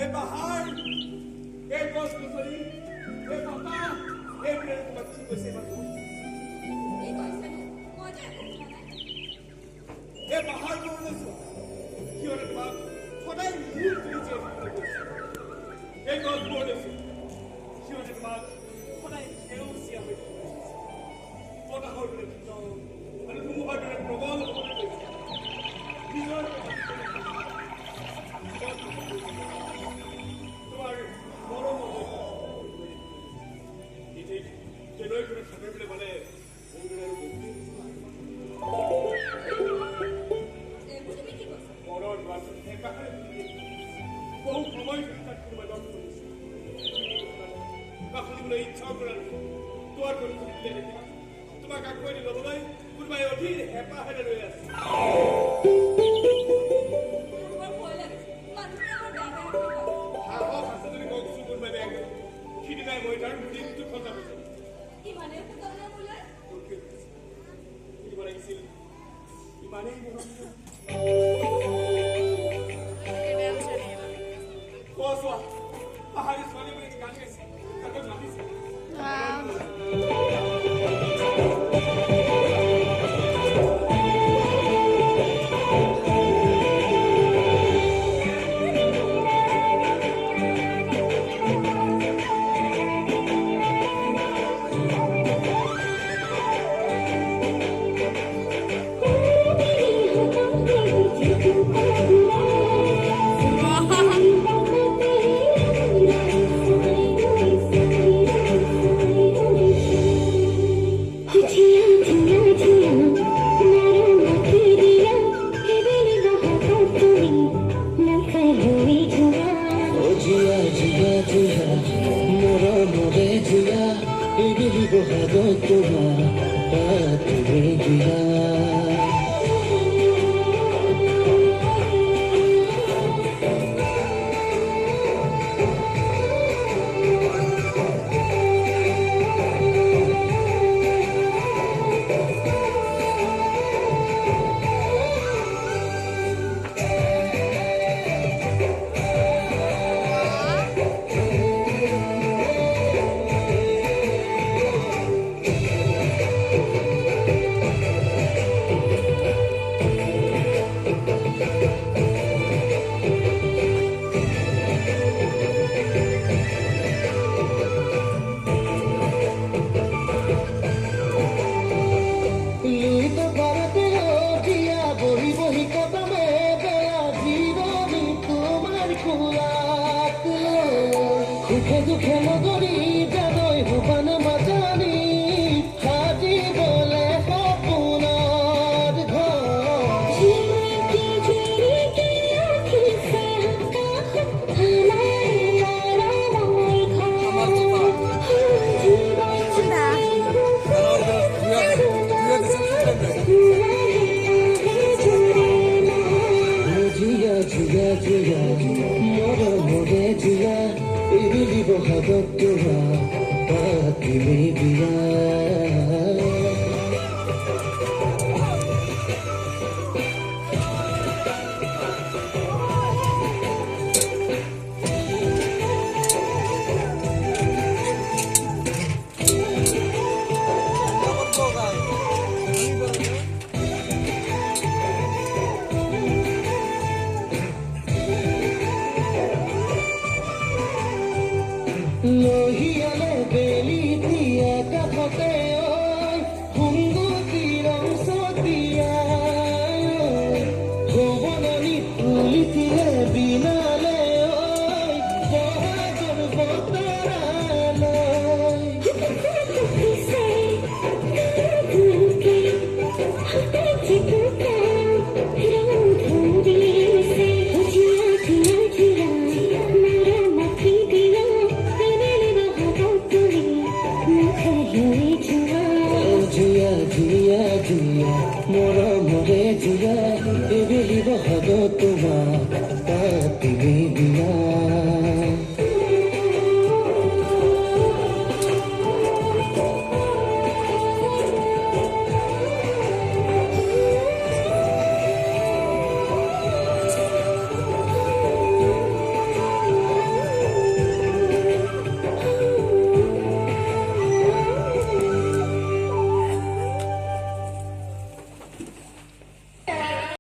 এই পাহাৰ, এই গছ-গছনি, এই বতাহ, এইবোৰে তোমাক কি কৈছে বাৰু? এই পাহাৰবোৰলৈ চোৱা, সিহঁতে তোমাক সদায় মূৰ তুলি জীয়াই থাকিবলৈ কৈছে। এই গছবোৰলৈ চোৱা, সিহঁতে তোমাক সদায় সেউজীয়া হৈ থাকিবলৈ কৈছে। বতাহৰ দৰে শীতল আৰু ধুমুহাৰ দৰে প্ৰবল হ'বলৈ কৈছে। নিজৰ তোমাৰ মৰম নিজে যেলৈ কৰি সাঁতুৰিবলৈ গ'লে মনৰ দুৱাৰটো একাষাৰে বহু সময় তাত কোনোবাই লগ কৰিছে খুলিবলৈ ইচ্ছাও কৰা নাই। দুৱাৰখন খুলিলে দেখিবা তোমাক আঁকোৱালি ল'বলৈ কোনোবাই অধীৰ হেঁপাহেৰে ৰৈ আছে। সাহস আছে যদি কওকচোন কোনোবাই বেয়াকে। সিদিনাই মই তাৰ মৃত্যু খন্দা হৈছিল। কিনিব লাগিছিল ইমানেই মৰম চোৱা পাহাৰী ছোৱালী বুলি গান গাইছে তাতে মাতিছে। Mora,